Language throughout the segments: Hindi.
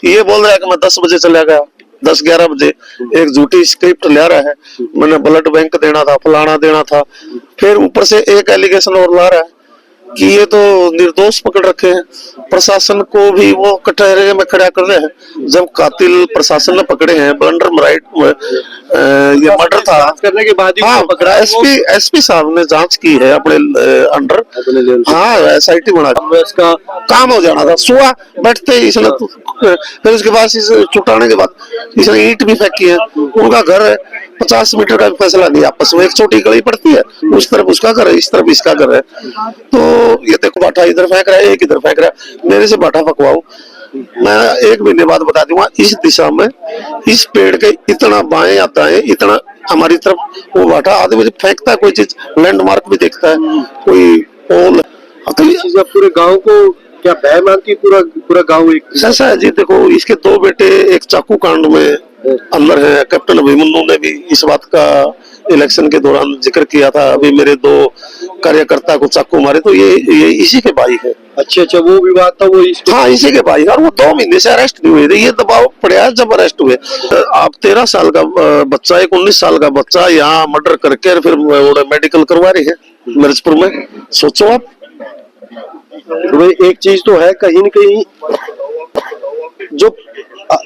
ये बोल रहा है कि मैं 10 बजे चला गया, 10-11 बजे एक झूठी स्क्रिप्ट ले रहा है, मैंने ब्लड बैंक देना था, फलाना देना था। फिर ऊपर से एक एलिगेशन और ला रहा है कि ये तो निर्दोष पकड़ रखे हैं, प्रशासन को भी वो कटहरे में खड़ा कर रहे हैं। जब कातिल प्रशासन ने पकड़े हैं, ब्लंडर राइट ये मर्डर था करने के बाद हाँ, एसपी साहब ने जांच की है अपने अंडर, हाँ एसआईटी बना इसका काम हो जाना था। सुबह बैठते ही इसने फिर उसके बाद इसे छुटाने के बाद इसने ईंट भी फेंकी है। उनका घर है 50 मीटर का फैसला नहीं, आपस में एक छोटी गली पड़ती है, उस तरफ उसका घर है, इस तरफ इसका घर है। तो ये देखो बाटा इधर फेंक रहा है, एक इधर फेंक रहा है, मेरे से बाटा फकवाओ, मैं 1 महीने बाद बता दूंगा इस दिशा में इस पेड़ के इतना बाएं आता है, इतना हमारी तरफ वो बाटा आदमी फेंकता है, कोई चीज लैंडमार्क भी देखता है, कोई पोल तो पूरे गांव को क्या भय मानती पूरा गांव एक ऐसा है जी। देखो इसके 2 बेटे एक चाकू कांड में अंदर है, कैप्टन अभिमन्यु ने भी इस बात का इलेक्शन के दौरान जिक्र किया था, अभी मेरे 2 कार्यकर्ता को चाकू मारे, तो ये इसी के भाई है। अच्छा वो विवाद था वो हाँ इसी के भाई, और वो 2 महीने से अरेस्ट नहीं हुए थे, ये दबाव पड़ा जब अरेस्ट हुए। आप 13 साल का बच्चा, एक 19 साल का बच्चा यहाँ मर्डर करके फिर मेडिकल करवा रही है मिर्जपुर में, सोचो आप। एक चीज तो है कहीं न कहीं जो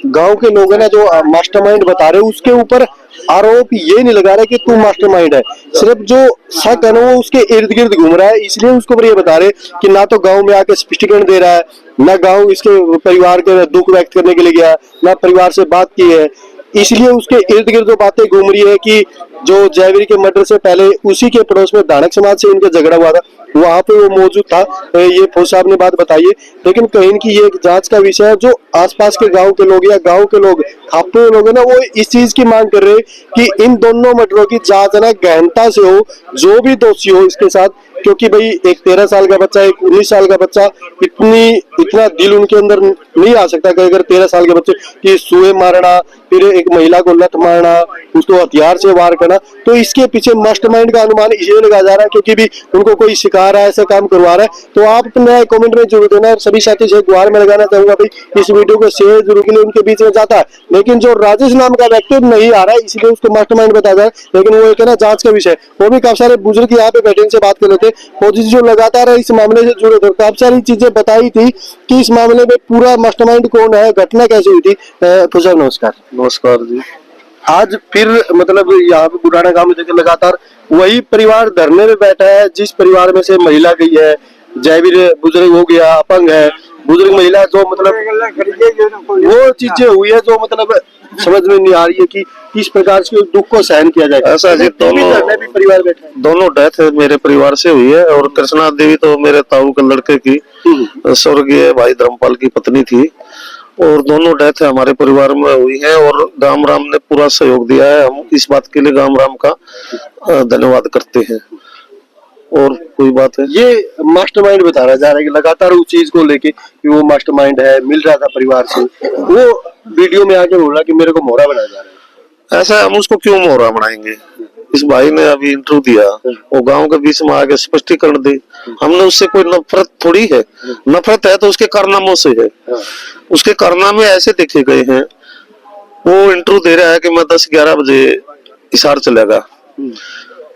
गांव के लोग है ना, जो मास्टरमाइंड बता रहे हैं, उसके ऊपर आरोप ये नहीं लगा रहे कि तू मास्टरमाइंड है, सिर्फ जो शक है ना वो उसके इर्द गिर्द घूम रहा है, इसलिए उसके ऊपर ये बता रहे कि ना तो गांव में आके स्पष्टीकरण दे रहा है, ना गांव इसके परिवार के दुख व्यक्त करने के लिए गया, ना परिवार से बात की है, इसलिए उसके इर्द गिर्द जो बातें घूम रही है कि जो जयवीर के मर्डर से पहले उसी के पड़ोस में धानक समाज से इनका झगड़ा हुआ था, वहां पे वो मौजूद था, ये फौज साहब ने बात बताई है। लेकिन कहीं की ये एक जांच का विषय है, जो आसपास के गांव के लोग या गांव के लोग खापते हुए लोग है ना, वो इस चीज की मांग कर रहे हैं कि इन दोनों मर्डरों की जांच है ना गहनता से हो, जो भी दोषी हो इसके साथ, क्योंकि भाई एक 13 साल का बच्चा, एक 19 साल का बच्चा, इतना दिल उनके अंदर नहीं आ सकता कि अगर 13 साल के बच्चे की सुए मारना, फिर एक महिला को लत मारना, उसको हथियार से वार करना, तो इसके पीछे मास्टरमाइंड का अनुमान इसलिए लगाया जा रहा है क्योंकि भी उनको कोई सिखा रहा है, ऐसा काम करवा रहा है। तो आप अपने कमेंट में जरूर देना, और सभी साथी से गुहार में लगाना चाहूंगा भाई इस वीडियो को शेयर जरूर के लिए उनके बीच में जाता है, लेकिन जो राजेश नाम का व्यक्ति नहीं आ रहा है इसलिए उसको मास्टरमाइंड बताया जा रहा है, लेकिन वो एक है ना जांच का विषय। वो भी काफी सारे बुजुर्ग यहाँ पे बैठे से बात कर रहे थे, फौजी जो लगातार इस मामले से जुड़े थे, काफी सारी चीजें बताई थी कि इस मामले में पूरा मास्टरमाइंड कौन है, घटना कैसे हुई थी। फौजी नमस्कार। नमस्कार जी। आज फिर मतलब यहाँ पे बुढ़ाना गांव में देखिए लगातार वही परिवार धरने में बैठा है, जिस परिवार में से महिला गई है, जयवीर बुजुर्ग हो गया, अपंग है, बुजुर्ग महिला, जो मतलब वो चीजें हुई है जो मतलब समझ में नहीं आ रही है कि किस प्रकार से दुख को सहन किया जाए। ऐसा जी परिवार बैठा है, दोनों डेथ मेरे परिवार से हुई है, और कृष्णा देवी तो मेरे ताऊ के लड़के की स्वर्गीय भाई धर्मपाल की पत्नी थी, और दोनों डेथ हमारे परिवार में हुई है, और गाम राम ने पूरा सहयोग दिया है। हम इस बात के लिए गाम राम का धन्यवाद करते हैं। और कोई बात है, ये मास्टरमाइंड बता रहा जा रहा है कि लगातार उस चीज को लेके कि वो मास्टरमाइंड है, मिल रहा था परिवार से, वो वीडियो में आके बोल रहा कि मेरे को मोहरा बनाया जा रहा है। ऐसा हम उसको क्यों मोहरा बनाएंगे? इस भाई ने अभी इंटरव्यू दिया, वो गांव के बीच में आके स्पष्टीकरण दी, हमने उससे कोई नफरत थोड़ी है, नफरत है तो उसके कारनामों से है, उसके कारनामे ऐसे देखे गए हैं। वो इंटरव्यू दे रहा है कि मैं 10-11 बजे हिसार चलेगा,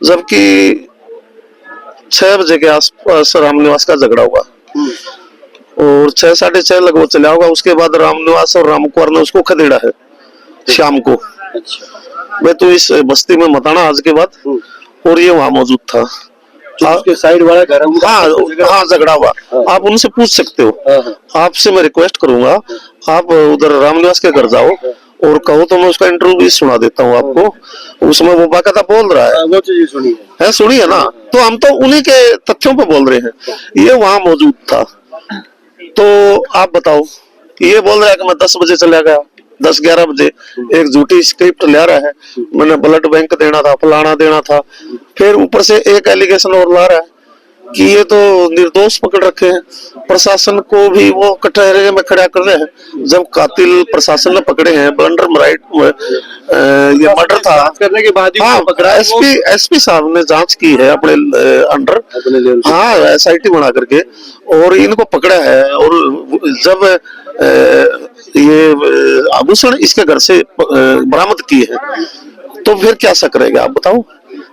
जबकि 6 बजे के आसपास रामनिवास का झगड़ा हुआ, और 6-6:30 लगभग चला होगा। उसके बाद रामनिवास और रामकुमार ने उसको खदेड़ा है शाम को, मैं तो इस बस्ती में मत आना आज के बाद, और ये वहां मौजूद था, उसके साइड वाला घर। हाँ झगड़ा हुआ, आप उनसे पूछ सकते हो। आपसे मैं रिक्वेस्ट करूंगा, आप उधर रामनिवास के घर जाओ और कहो तो मैं उसका इंटरव्यू भी सुना देता हूँ आपको। उसमें वो बाकायदा बोल रहा है, वो चीज सुनी है ना, तो हम तो उन्हीं के तथ्यों पे बोल रहे हैं। ये वहां मौजूद था, तो आप बताओ, ये बोल रहा है कि मैं 10 बजे चला गया, 10-11 बजे एक झूठी स्क्रिप्ट ले रहा है, मैंने ब्लड बैंक देना था, फलाना देना था। फिर ऊपर से एक एलिगेशन और ला रहा है कि ये तो निर्दोष पकड़ रखे हैं, प्रशासन को भी वो कटहरे में खड़ा कर रहे हैं। जब कातिल प्रशासन ने पकड़े हैं, ब्लंडर राइट ये मर्डर था करने के बाद ही हाँ, उसको पकड़ा है, वो एसपी साहब ने जांच की है अपने अंडर, अपने लेवल पे। हाँ एसआईटी बना करके, और इनको पकड़ा है। और जब ये आभूषण इसके घर से बरामद किए हैं, तो फिर क्या शक रहेगा आप बताओ।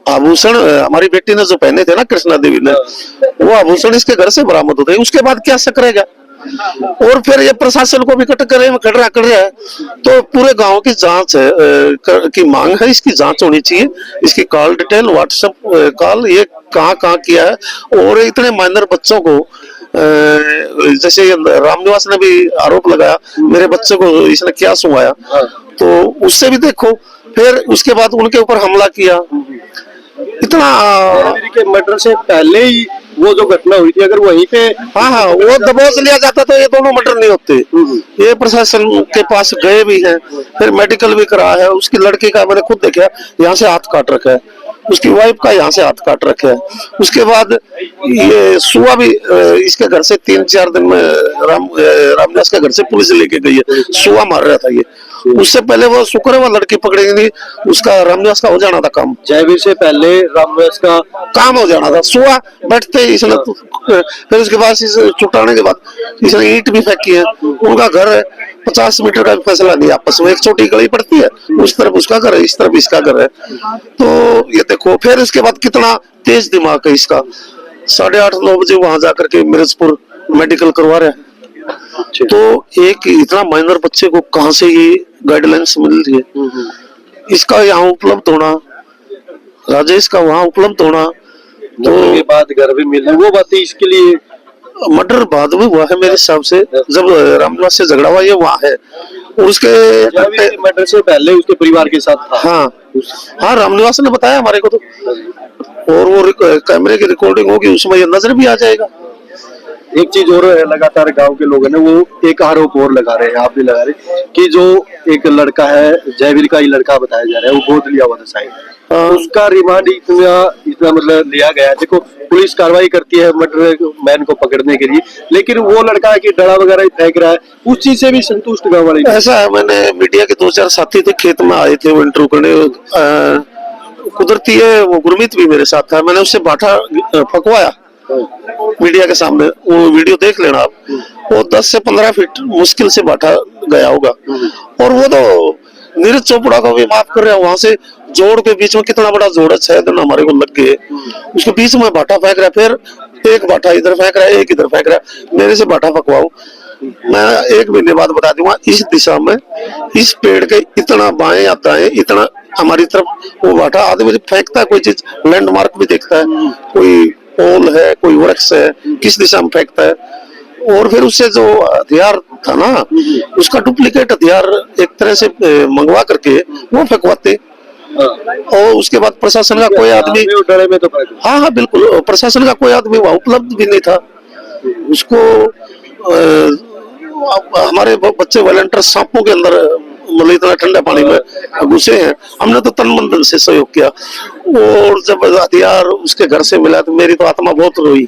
आभूषण हमारी बेटी ने जो पहने थे ना, कृष्णा देवी ने, वो आभूषण इसके घर से बरामद होते हैं, उसके बाद क्या शक रहेगा। और फिर ये प्रशासन को भी कर रहा है। तो पूरे गांव की जांच है, की मांग है, इसकी जांच होनी चाहिए, इसकी कॉल डिटेल, व्हाट्सएप कॉल, ये कहाँ किया है। और इतने माइनर बच्चों को जैसे रामनिवास ने भी आरोप लगाया, मेरे बच्चे को इसने क्या सुनाया, तो उससे भी देखो। फिर उसके बाद उनके ऊपर हमला किया। इतना के मर्डर से पहले ही वो जो घटना हुई थी, अगर वहीं पे हाँ वो दबोच लिया जाता तो ये दोनों मर्डर नहीं होते। ये प्रशासन के पास गए भी हैं, फिर मेडिकल भी करा है। उसकी लड़की का मैंने खुद देखा, यहाँ से हाथ काट रखा है, उसकी वाइफ का यहाँ से हाथ काट रखा है। उसके बाद ये सुआ भी इसके घर से 3-4 दिन में रामदास के घर से पुलिस लेके गई है, सुआ मार रहा था ये। उससे पहले वो शुक्र है वो लड़की पकड़ी नहीं, उसका रामनिवास का हो जाना था काम, जयवीर से पहले रामनिवास का काम हो जाना था। सुआ बैठते इसने फिर उसके बाद इसे छुटाने के बाद इसने ईंट भी फेंकी है। उनका घर है 50 मीटर का भी फैसला नहीं, आपस में एक छोटी गली पड़ती है, उस तरफ उसका घर है, इस तरफ इसका घर है। तो ये देखो फिर उसके बाद कितना तेज दिमाग है इसका। 8:30-9 बजे वहां जाकर के मिर्जपुर मेडिकल करवा रहे हैं। तो एक इतना माइनर बच्चे को कहां से ये गाइडलाइंस मिल रही है। इसका यहाँ उपलब्ध होना, राजेश का वहां उपलब्ध होना, तो के बाद घर भी मिल, वो बात इसके लिए मर्डर बाद में हुआ है मेरे हिसाब से, जब रामनिवास से झगड़ा हुआ ये वहां है। और उसके मर्डर से पहले उसके परिवार के साथ था। हाँ रामनिवास ने बताया हमारे को तो, और वो कैमरे की रिकॉर्डिंग होगी, उसमें ये नजर भी आ जाएगा। एक चीज और लगातार गांव के लोग हैं वो एक आरोप और लगा रहे हैं, आप भी लगा रहे कि जो एक लड़का है, जयवीर का ही लड़का बताया जा रहा है, वो गोद लिया हुआ था शायद, उसका रिमांड इतना मतलब लिया गया है। देखो पुलिस कार्रवाई करती है मर्डर मैन को पकड़ने के लिए, लेकिन वो लड़का की डड़ा वगैरह फेंक रहा है, उस चीज से भी संतुष्ट गाँव वाले। ऐसा है, मैंने मीडिया के 2-4 साथी थे, खेत में आए थे वो इंटरव्यू करने, कुदरती है वो गुरमीत भी मेरे साथ था, मैंने उससे बाठा फकवाया मीडिया के सामने, वो वीडियो देख लेना आप। वो 10 से 15 फीट मुश्किल से बाठा गया होगा, और वो तो नीरज चोपड़ा को भी माफ कर रहा है। वहां से जोड़ के बीच में कितना बड़ा जोड़ है, 6 दिन हमारे को लग गए, उसके बीच में बाठा फेंक रहा है, फिर एक बाठा इधर फेंक रहा है, एक इधर फेंक रहा है। मेरे से बाठा फकवाओ, मैं 1 महीने बाद बता दूंगा इस दिशा में, इस पेड़ के इतना बाएं आता है, इतना हमारी तरफ वो बाठा आदमी फेंकता है, कोई चीज लैंडमार्क भी देखता है, कोई पोल है, कोई वृक्ष है, किस दिशा में फेंकता है। और फिर उससे जो हथियार था ना, उसका डुप्लीकेट हथियार एक तरह से मंगवा करके वो फेंकवाते। और उसके बाद प्रशासन का कोई आदमी, हाँ बिल्कुल, प्रशासन का कोई आदमी वहां उपलब्ध भी नहीं था। उसको हमारे बच्चे वॉलंटियर सांपों के अंदर मतलब इतना ठंडा पानी में घुसे हैं, हमने तो तन मन धन से सहयोग किया। और जब हथियार उसके घर से मिला तो मेरी तो आत्मा बहुत रोई।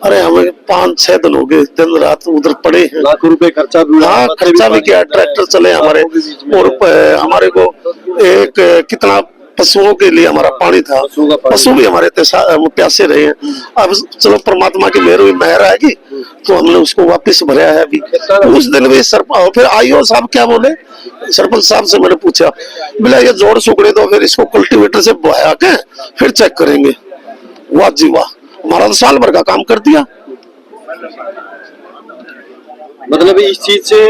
अरे हमें 5-6 दिन हो गए दिन रात उधर पड़े हैं, लाखों रुपए खर्चा भी, हाँ खर्चा भी किया, ट्रैक्टर चले हमारे, और हमारे को एक कितना पशुओं के लिए हमारा पानी था, पशु भी हमारे प्यासे रहे हैं। अब चलो परमात्मा की मेहर हुई, मेहर आएगी तो हमने उसको वापस भरा है। अभी उस दिन भी फिर आईओ साहब क्या बोले, सरपंच साहब से मैंने पूछा, बोला ये जोड़ सुकड़े दो, फिर इसको कल्टीवेटर से बहा के फिर चेक करेंगे। वाह जी वाह, हमारा तो साल भर का काम कर दिया। मतलब इस चीज से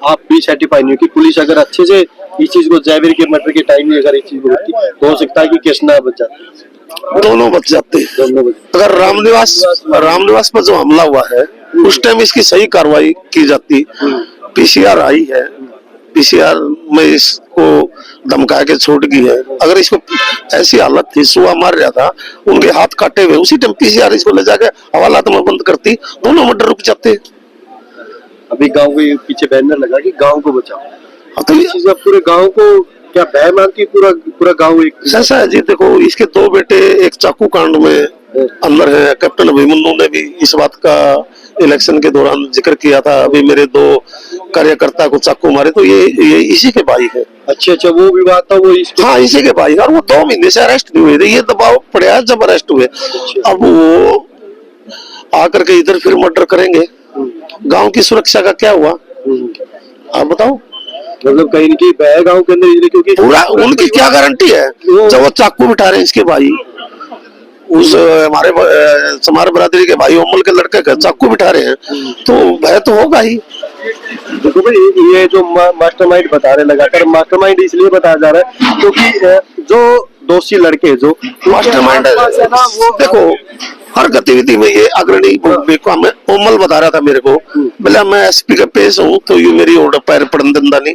आप भी सेटिस्फाई नहीं हो कि पुलिस अगर अच्छे से इस चीज को, जयवीर के मर्डर के टाइम में अगर इस चीज को होती तो हो सकता है कि कृष्णा बच जाते, दोनों बच जाते। अगर रामनिवास पर जो हमला हुआ है उस टाइम इसकी सही कार्रवाई की जाती, पीसीआर आई है, पीसीआर में इसको धमका के छोड़ गई है। अगर इसको ऐसी हालत थी, सुआ मार रहा था, उनके हाथ काटे हुए, उसी टाइम पीसीआर इसको ले जाके हवालात में बंद करती, दोनों मर्डर रुक जाते। अभी गांव के पीछे बैनर लगा कि गांव को बचाओ, तो ये चीज पूरे गांव को क्या भय मानती पूरा पूरा गांव एक ऐसा है जी, देखो इसके दो बेटे एक चाकू कांड में अंदर है। कैप्टन अभिमन्यु ने भी इस बात का इलेक्शन के दौरान जिक्र किया था, अभी मेरे दो कार्यकर्ता को चाकू मारे, तो ये इसी के भाई है। अच्छा, वो विवाद था वो इस हाँ, इसी के भाई, और वो 2 महीने से अरेस्ट नहीं हुए थे, ये दबाव पड़ा है जब अरेस्ट हुए। अब वो आकर के इधर फिर मर्डर करेंगे, गांव की सुरक्षा का क्या हुआ आप बताओ। मतलब कहीं इनकी भय गांव के अंदर, इसलिए क्योंकि पूरा उनकी क्या गारंटी है जब वो चाकू बिठा रहे हैं इसके भाई, उस हमारे समार बरादरी के भाई अमल के लड़के का चाकू बिठा रहे हैं, तो भय तो होगा ही। देखो भाई, ये जो मास्टरमाइंड बता रहे, लगातार मास्टरमाइंड इसलिए बताया जा रहा है क्योंकि जो दोषी लड़के जो मास्टरमाइंड है ना, वो देखो हर गतिविधि में ये अग्रणी भूमिका में अमल बता रहा था मेरे को, बोला मैं एसपी का पेश हूँ तो ये मेरी ऑर्डर पैर पड़न देंदा नहीं,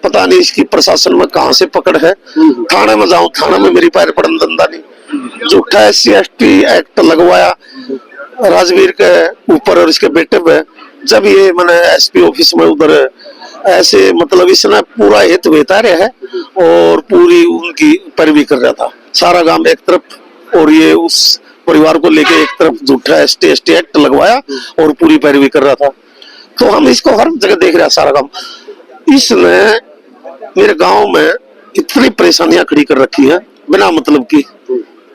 पता नहीं इसकी प्रशासन में कहाँ से पकड़ है, थाने में जाऊं थाना में मेरी पैर पड़न देंदा नहीं। झूठा SC/ST एक्ट लगवाया राजवीर के ऊपर और इसके बेटे पे, जब ये मैंने SP ऑफिस में उधर ऐसे मतलब इसने पूरा हित बेतारे है और पूरी उनकी पैरवी कर रहा था, सारा गांव एक तरफ और ये उस परिवार को लेके एक तरफ झूठा ST/ST एक्ट लगवाया और पूरी पैरवी कर रहा था। तो हम इसको हर जगह देख रहे हैं सारा गांव। इसने मेरे गांव में इतनी परेशानियां खड़ी कर रखी है बिना मतलब की,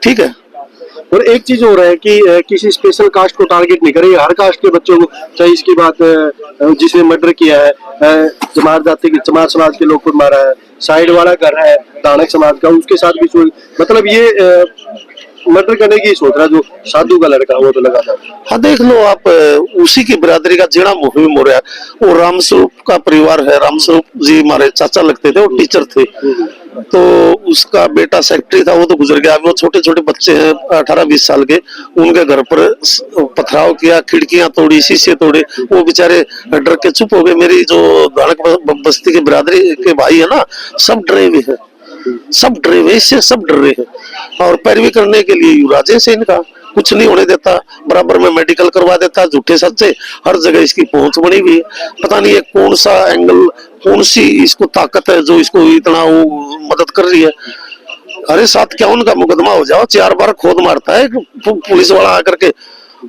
ठीक है। और एक चीज हो रहा है कि किसी स्पेशल कास्ट को टारगेट नहीं करे, हर कास्ट के बच्चों को, चाहे इसकी बात जिसने मर्डर किया है चमार जाति की, चमार समाज के लोग को मारा है, साइड वाला घर है दानक समाज का, उसके साथ भी चोरी, मतलब ये मर्डर करने की सोच रहा है जो साधु का लड़का वो तो लगा था। हाँ देख लो आप, उसी की बिरादरी का जेड़ा मुहिम हो रहा है, वो रामस्वरूप का परिवार है। रामस्वरूप जी हमारे चाचा लगते थे, वो टीचर थे, तो उसका बेटा सेक्रेटरी था, वो तो गुजर गया। वो छोटे छोटे बच्चे हैं 18-20 साल के, उनके घर पर पथराव किया, खिड़कियां तोड़ी, शीशे तोड़े, वो बेचारे डर के चुप हो गए। मेरी जो दानक बस्ती की बिरादरी के भाई है ना, सब डरे हुए हैं, सब डरे हुए, इससे सब डर रहे हैं। और पैरवी करने के लिए राजेश है इनका, कुछ नहीं होने देता, बराबर में मेडिकल करवा देता, झूठे सच्चे हर जगह इसकी पहुंच बनी हुई है। पता नहीं ये कौन सा एंगल, कौन सी इसको ताकत है जो इसको इतना वो मदद कर रही है। अरे 751 का मुकदमा हो जाओ, 4 बार खोद मारता है पुलिस वाला आकर के,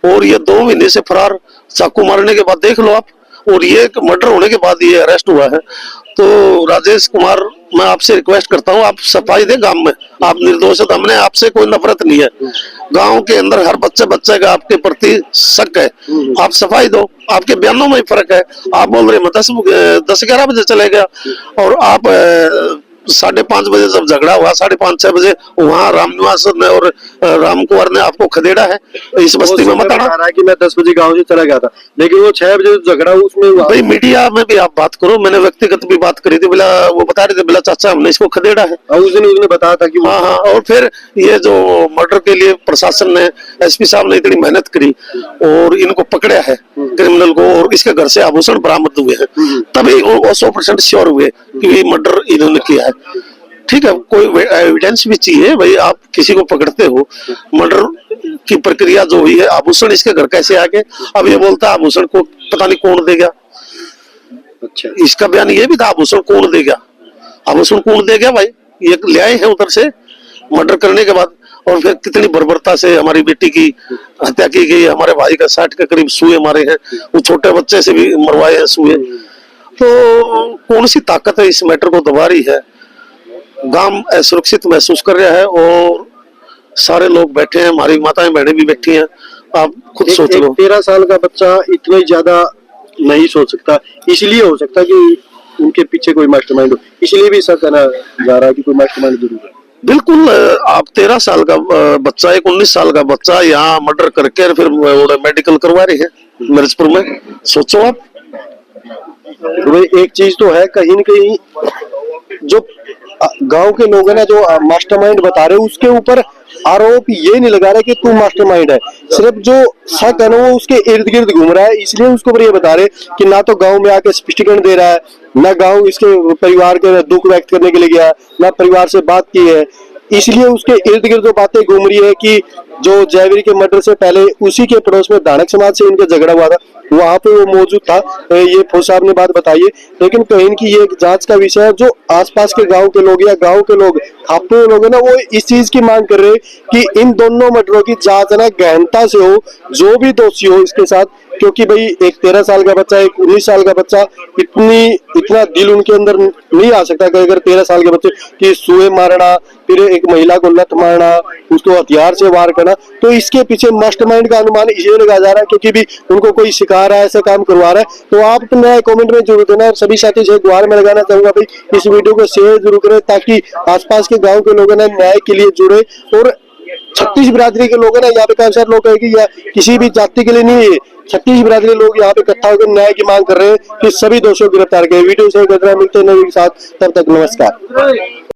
और ये 2 महीने से फरार, चाकू मारने के बाद देख लो आप, और ये मर्डर होने के बाद ये अरेस्ट हुआ है। तो राजेश कुमार, मैं आपसे रिक्वेस्ट करता हूँ, आप सफाई दे गांव में, आप निर्दोष है, हमने आपसे कोई नफरत नहीं है, गांव के अंदर हर बच्चे का आपके प्रति शक है, आप सफाई दो। आपके बयानों में फर्क है, आप बोल रहे मैं 10-11 बजे चले गया, और आप 5:30 बजे जब झगड़ा हुआ, 5:30-6 बजे वहाँ रामनिवास ने और राम कुंवर ने आपको खदेड़ा है इस बस्ती में, मत आना कि मैं 10 बजे गांव से चला गया था, लेकिन वो 6 बजे झगड़ा उसमें भाई मीडिया में भी आप बात करो, मैंने व्यक्तिगत भी बात करी थी, बोला वो बता रहे थे, बोला चाचा हमने इसको खदेड़ा है, और उस दिन उसने बताया था कि हाँ। और फिर ये जो मर्डर के लिए प्रशासन ने, SP साहब ने इतनी मेहनत करी और इनको पकड़ा है क्रिमिनल को, और इसके घर से आभूषण बरामद हुए हैं, तभी वो 100% श्योर हुए कि ये मर्डर इन्होंने किया है। ठीक है, कोई एविडेंस भी चाहिए भाई, आप किसी को पकड़ते हो, मर्डर की प्रक्रिया जो हुई है, आभूषण इसके घर कैसे आ गए, अब ये बोलता है आभूषण को पता नहीं कौन दे गया। अच्छा, इसका बयान ये भी था, आभूषण कौन दे गया, आभूषण कौन दे गया भाई, ये ले आए हैं उधर से मर्डर करने के बाद, और फिर कितनी बर्बरता से हमारी बेटी की हत्या की गई, हमारे भाई का 60 के करीब सुए मारे हैं, वो छोटे बच्चे से भी मरवाए हैं सुए। तो कौन सी ताकत है इस मैटर को दबा रही है, गांव असुरक्षित महसूस कर रहा है, और सारे लोग बैठे हैं, हमारी माताएं बहनें भी बैठी हैं, आप खुद सोच लो। 13 साल का बच्चा इतना ही ज्यादा नहीं सोच सकता, इसलिए हो सकता कि उनके पीछे कोई मास्टरमाइंड हो, इसलिए भी शक करना जा रहा है कि कोई मास्टरमाइंड जरूर है। बिल्कुल, आप 13 साल का बच्चा, एक 19 साल का बच्चा यहाँ मर्डर करके फिर मेडिकल करवा रहे हैं मिर्जपुर में, सोचो आप। तो भाई एक चीज तो है, कहीं न कहीं जो गांव के लोग हैं ना, जो मास्टरमाइंड बता रहे हैं, उसके ऊपर आरोप ये नहीं लगा रहे कि तू मास्टरमाइंड है, सिर्फ जो शक है ना वो उसके इर्द गिर्द घूम रहा है, इसलिए उसके ऊपर ये बता रहे कि ना तो गांव में आके स्पष्टीकरण दे रहा है, ना गांव इसके परिवार के दुख व्यक्त करने के लिए गया, ना परिवार से बात की है, इसलिए उसके इर्द गिर्द जो बातें घूम रही है कि जो जयवीर के मर्डर से पहले उसी के पड़ोस में दानक समाज से इनका झगड़ा हुआ था, वहां पे वो मौजूद था। ये फौज साहब ने बात बताई है, लेकिन कहीं की ये एक जांच का विषय है। जो आसपास के गांव के लोग या गांव के लोग, खापे हुए लोग है ना, वो इस चीज की मांग कर रहे हैं कि इन दोनों मर्डरों की जांच है ना गहनता से हो, जो भी दोषी हो इसके साथ। क्योंकि भाई एक 13 साल का बच्चा, एक 19 साल का बच्चा, इतना दिल उनके अंदर नहीं आ सकता कि अगर 13 साल के बच्चे की सुए मारना, फिर एक महिला को लत मारना, उसको हथियार से वार करना। तो इसके पीछे मास्टरमाइंड का अनुमान इसलिए लगाया जा रहा है क्योंकि भी उनको कोई सिखा रहा है, ऐसा काम करवा रहा है। तो आप अपना कमेंट में जरूर देना, और सभी साथी से गुहार में लगाना चाहूंगा भाई इस वीडियो को शेयर जरूर करें, ताकि आसपास के गाँव के लोग न्याय के लिए जुड़े। और 36 बिरादरी के लोग हैं ना, यहाँ पे काफी सारे लोग हैं कि या किसी भी जाति के लिए नहीं है, 36 बिरादरी लोग यहाँ पे इकट्ठा होकर न्याय की मांग कर रहे हैं कि सभी दोषियों को गिरफ्तार करें। वीडियो शेयर कर रहे हैं, मिलते हैं नए वीडियो के साथ, तब तक नमस्कार।